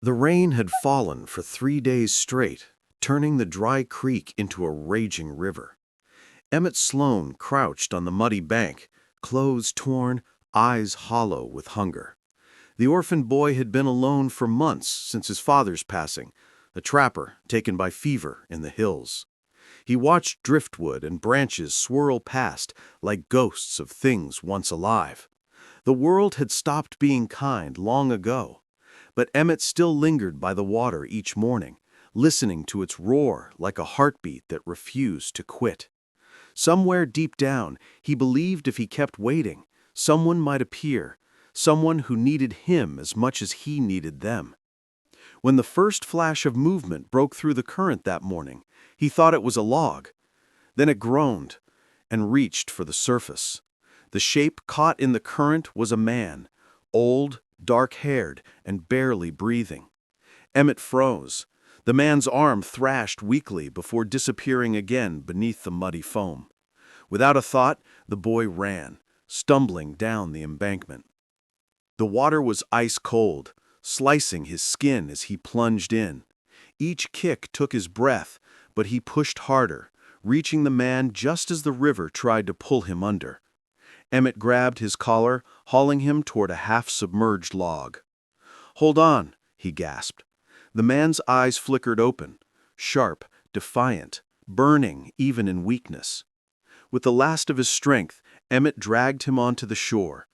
The rain had fallen for 3 days straight, turning the dry creek into a raging river. Emmett Sloan crouched on the muddy bank, clothes torn, eyes hollow with hunger. The orphan boy had been alone for months since his father's passing, a trapper taken by fever in the hills. He watched driftwood and branches swirl past like ghosts of things once alive. The world had stopped being kind long ago, but Emmett still lingered by the water each morning, listening to its roar like a heartbeat that refused to quit. Somewhere deep down, he believed if he kept waiting, someone might appear, someone who needed him as much as he needed them. When the first flash of movement broke through the current that morning, he thought it was a log. Then it groaned and reached for the surface. The shape caught in the current was a man, old, dark-haired, and barely breathing. Emmett froze. The man's arm thrashed weakly before disappearing again beneath the muddy foam. Without a thought, the boy ran, stumbling down the embankment. The water was ice cold, slicing his skin as he plunged in. Each kick took his breath, but he pushed harder, reaching the man just as the river tried to pull him under. Emmett grabbed his collar, hauling him toward a half-submerged log. "Hold on," he gasped. The man's eyes flickered open, sharp, defiant, burning even in weakness. With the last of his strength, Emmett dragged him onto the shore.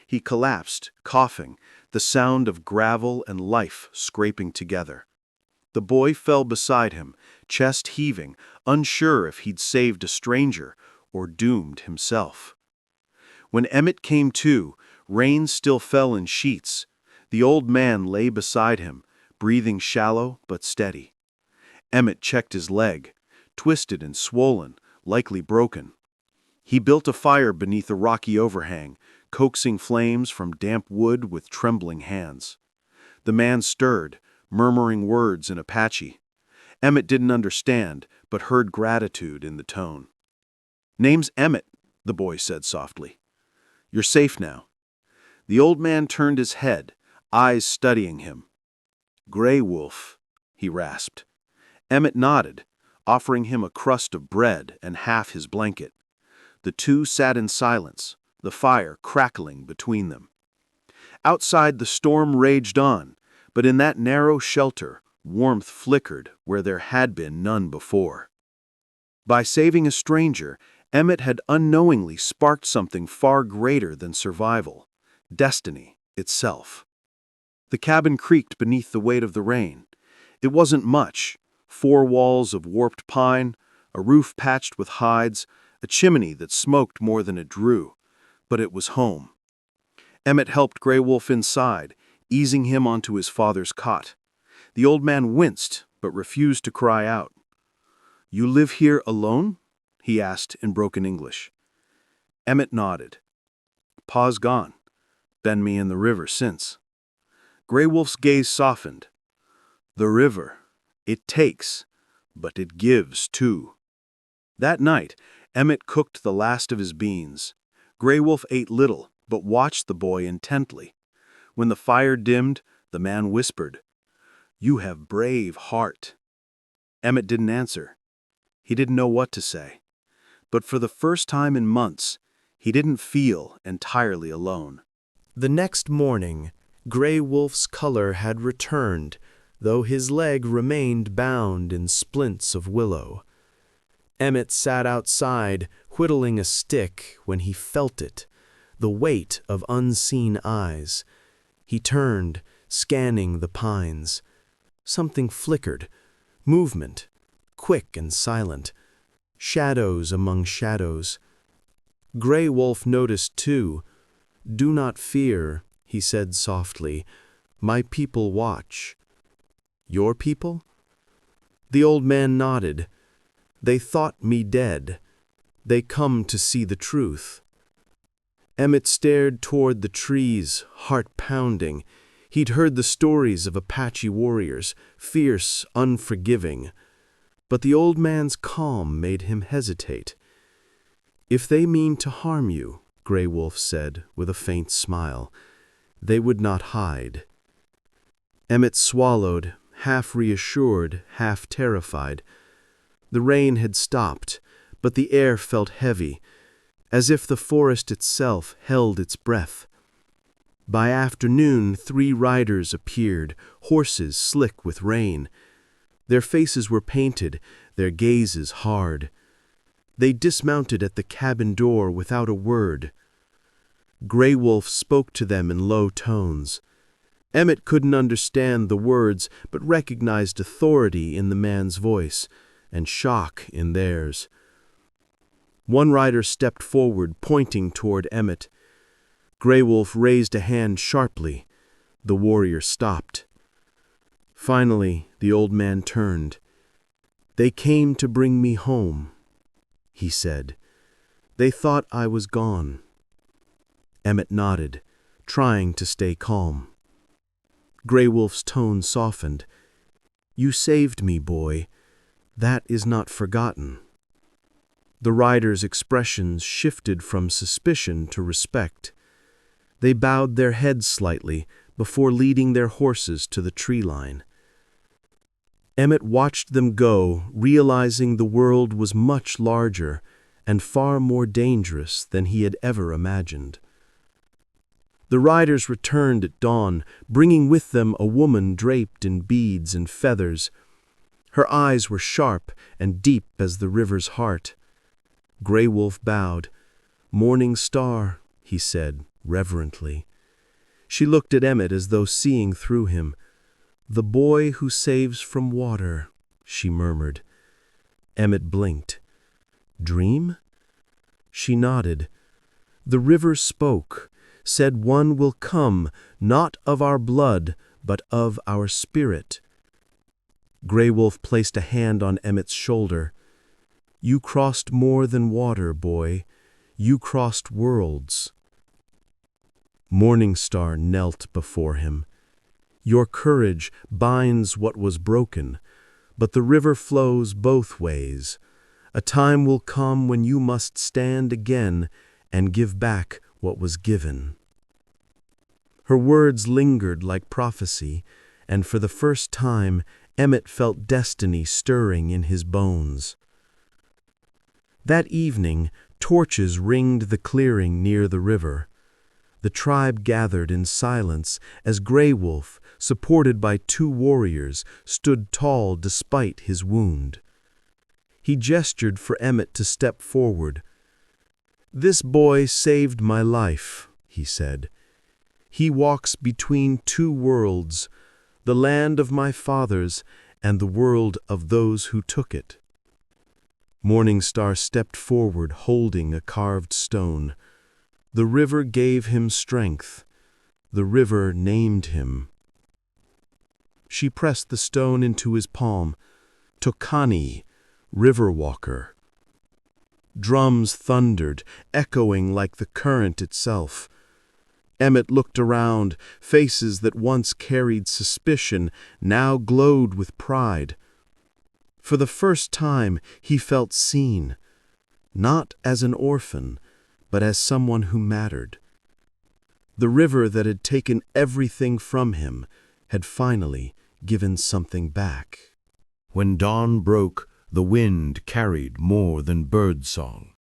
He collapsed, coughing, the sound of gravel and life scraping together. The boy fell beside him, chest heaving, unsure if he'd saved a stranger or doomed himself. When Emmett came to, rain still fell in sheets. The old man lay beside him, breathing shallow but steady. Emmett checked his leg, twisted and swollen, likely broken. He built a fire beneath a rocky overhang, coaxing flames from damp wood with trembling hands. The man stirred, murmuring words in Apache. Emmett didn't understand, but heard gratitude in the tone. "Name's Emmett," the boy said softly. "You're safe now." The old man turned his head, eyes studying him. "Gray Wolf," he rasped. Emmett nodded, offering him a crust of bread and half his blanket. The two sat in silence, the fire crackling between them. Outside, the storm raged on, but in that narrow shelter, warmth flickered where there had been none before. By saving a stranger, Emmett had unknowingly sparked something far greater than survival, destiny itself. The cabin creaked beneath the weight of the rain. It wasn't much: 4 walls of warped pine, a roof patched with hides, a chimney that smoked more than it drew, but it was home. Emmett helped Gray Wolf inside, easing him onto his father's cot. The old man winced, but refused to cry out. "You live here alone?" he asked in broken English. Emmett nodded. "Pa's gone. Been me in the river since." Gray Wolf's gaze softened. "The river. It takes, but it gives too." That night, Emmett cooked the last of his beans. Gray Wolf ate little, but watched the boy intently. When the fire dimmed, the man whispered, "You have brave heart." Emmett didn't answer. He didn't know what to say. But for the first time in months, he didn't feel entirely alone. The next morning, Gray Wolf's color had returned, though his leg remained bound in splints of willow. Emmett sat outside, whittling a stick, when he felt it, the weight of unseen eyes. He turned, scanning the pines. Something flickered, movement, quick and silent, shadows among shadows. Gray Wolf noticed too. "Do not fear," he said softly. "My people watch." "Your people?" The old man nodded. "They thought me dead. They come to see the truth." Emmett stared toward the trees, heart pounding. He'd heard the stories of Apache warriors, fierce, unforgiving. But the old man's calm made him hesitate. "If they mean to harm you," Gray Wolf said with a faint smile, "they would not hide." Emmett swallowed, half reassured, half terrified. The rain had stopped, but the air felt heavy, as if the forest itself held its breath. By afternoon, 3 riders appeared, horses slick with rain. Their faces were painted, their gazes hard. They dismounted at the cabin door without a word. Grey Wolf spoke to them in low tones. Emmett couldn't understand the words, but recognized authority in the man's voice and shock in theirs. One rider stepped forward, pointing toward Emmett. Grey Wolf raised a hand sharply. The warrior stopped. Finally, the old man turned. "They came to bring me home," he said. "They thought I was gone." Emmett nodded, trying to stay calm. Grey Wolf's tone softened. "You saved me, boy. That is not forgotten." The riders' expressions shifted from suspicion to respect. They bowed their heads slightly before leading their horses to the tree line. Emmett watched them go, realizing the world was much larger and far more dangerous than he had ever imagined. The riders returned at dawn, bringing with them a woman draped in beads and feathers. Her eyes were sharp and deep as the river's heart. Grey Wolf bowed. "Morning Star," he said, reverently. She looked at Emmett as though seeing through him. "The boy who saves from water," she murmured. Emmett blinked. "Dream?" She nodded. "The river spoke, said one will come, not of our blood, but of our spirit." Grey Wolf placed a hand on Emmett's shoulder. "You crossed more than water, boy. You crossed worlds." Morning Star knelt before him. "Your courage binds what was broken, but the river flows both ways. A time will come when you must stand again and give back what was given." Her words lingered like prophecy, and for the first time Emmett felt destiny stirring in his bones. That evening, torches ringed the clearing near the river. The tribe gathered in silence as Grey Wolf, supported by 2 warriors, stood tall despite his wound. He gestured for Emmett to step forward. "This boy saved my life," he said. "He walks between 2 worlds, the land of my fathers and the world of those who took it." Morning Star stepped forward holding a carved stone. The river gave him strength. The river named him. She pressed the stone into his palm. "Tokani, River Walker." Drums thundered, echoing like the current itself. Emmett looked around. Faces that once carried suspicion now glowed with pride. For the first time, he felt seen, not as an orphan, but as someone who mattered. The river that had taken everything from him had finally given something back. When dawn broke, the wind carried more than birdsong.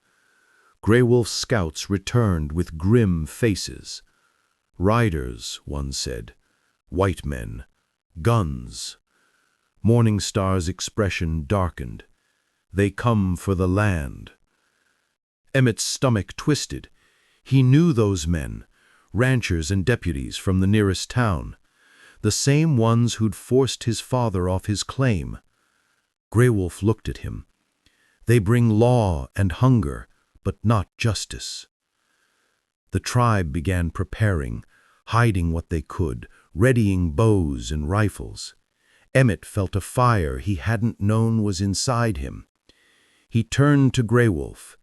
Grey Wolf's scouts returned with grim faces. "Riders," one said, "white men, guns." Morning Star's expression darkened. "They come for the land." Emmett's stomach twisted. He knew those men, ranchers and deputies from the nearest town, the same ones who'd forced his father off his claim. Grey Wolf looked at him. "They bring law and hunger, but not justice." The tribe began preparing, hiding what they could, readying bows and rifles. Emmett felt a fire he hadn't known was inside him. He turned to Grey Wolf.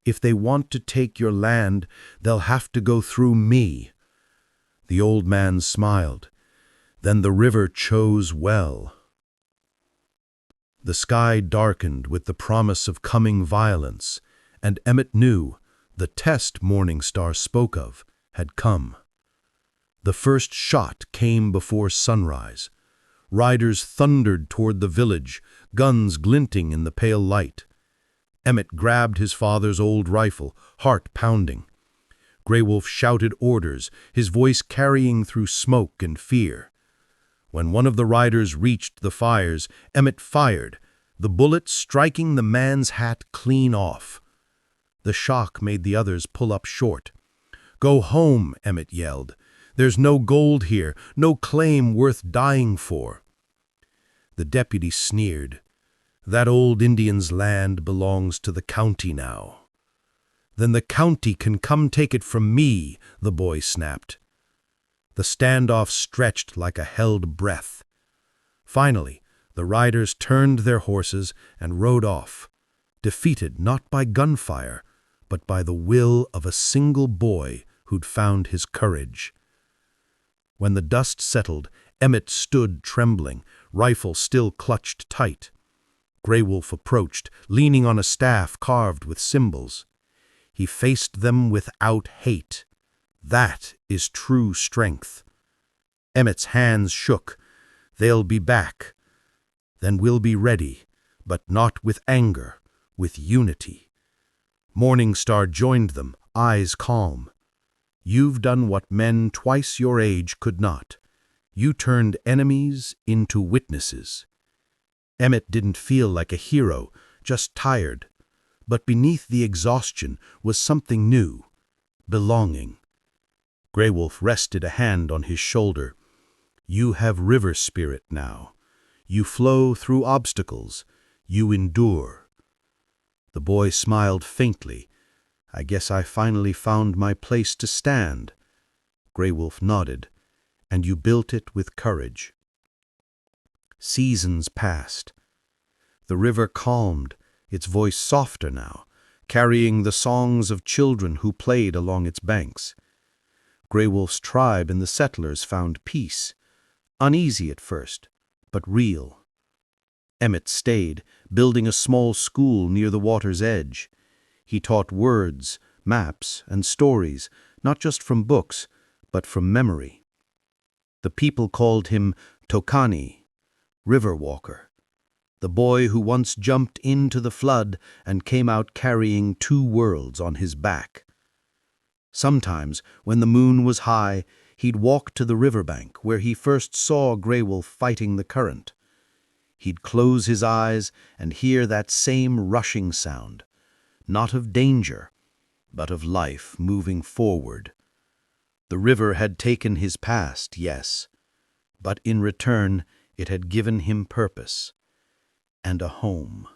"If they want to take your land, they'll have to go through me." The old man smiled. "Then the river chose well." The sky darkened with the promise of coming violence, and Emmett knew the test Morning Star spoke of had come. The first shot came before sunrise. Riders thundered toward the village, guns glinting in the pale light. Emmett grabbed his father's old rifle, heart pounding. Grey Wolf shouted orders, his voice carrying through smoke and fear. When one of the riders reached the fires, Emmett fired, the bullet striking the man's hat clean off. The shock made the others pull up short. "Go home," Emmett yelled. "There's no gold here, no claim worth dying for." The deputy sneered. "That old Indian's land belongs to the county now." "Then the county can come take it from me," the boy snapped. The standoff stretched like a held breath. Finally, the riders turned their horses and rode off, defeated not by gunfire, but by the will of a single boy who'd found his courage. When the dust settled, Emmett stood trembling, rifle still clutched tight. Grey Wolf approached, leaning on a staff carved with symbols. He faced them without hate. That is true strength. Emmett's hands shook. "They'll be back. Then we'll be ready, but not with anger, with unity." Morning Star joined them, eyes calm. "You've done what men twice your age could not. You turned enemies into witnesses." Emmett didn't feel like a hero, just tired. But beneath the exhaustion was something new, belonging. Grey Wolf rested a hand on his shoulder. "You have river spirit now. You flow through obstacles. You endure." The boy smiled faintly. "I guess I finally found my place to stand." Grey Wolf nodded. "And you built it with courage." Seasons passed. The river calmed, its voice softer now, carrying the songs of children who played along its banks. Grey Wolf's tribe and the settlers found peace, uneasy at first, but real. Emmett stayed, building a small school near the water's edge. He taught words, maps, and stories, not just from books, but from memory. The people called him Tokani, River Walker, the boy who once jumped into the flood and came out carrying 2 worlds on his back. Sometimes, when the moon was high, he'd walk to the riverbank where he first saw Grey Wolf fighting the current. He'd close his eyes and hear that same rushing sound, not of danger, but of life moving forward. The river had taken his past, yes, but in return it had given him purpose and a home.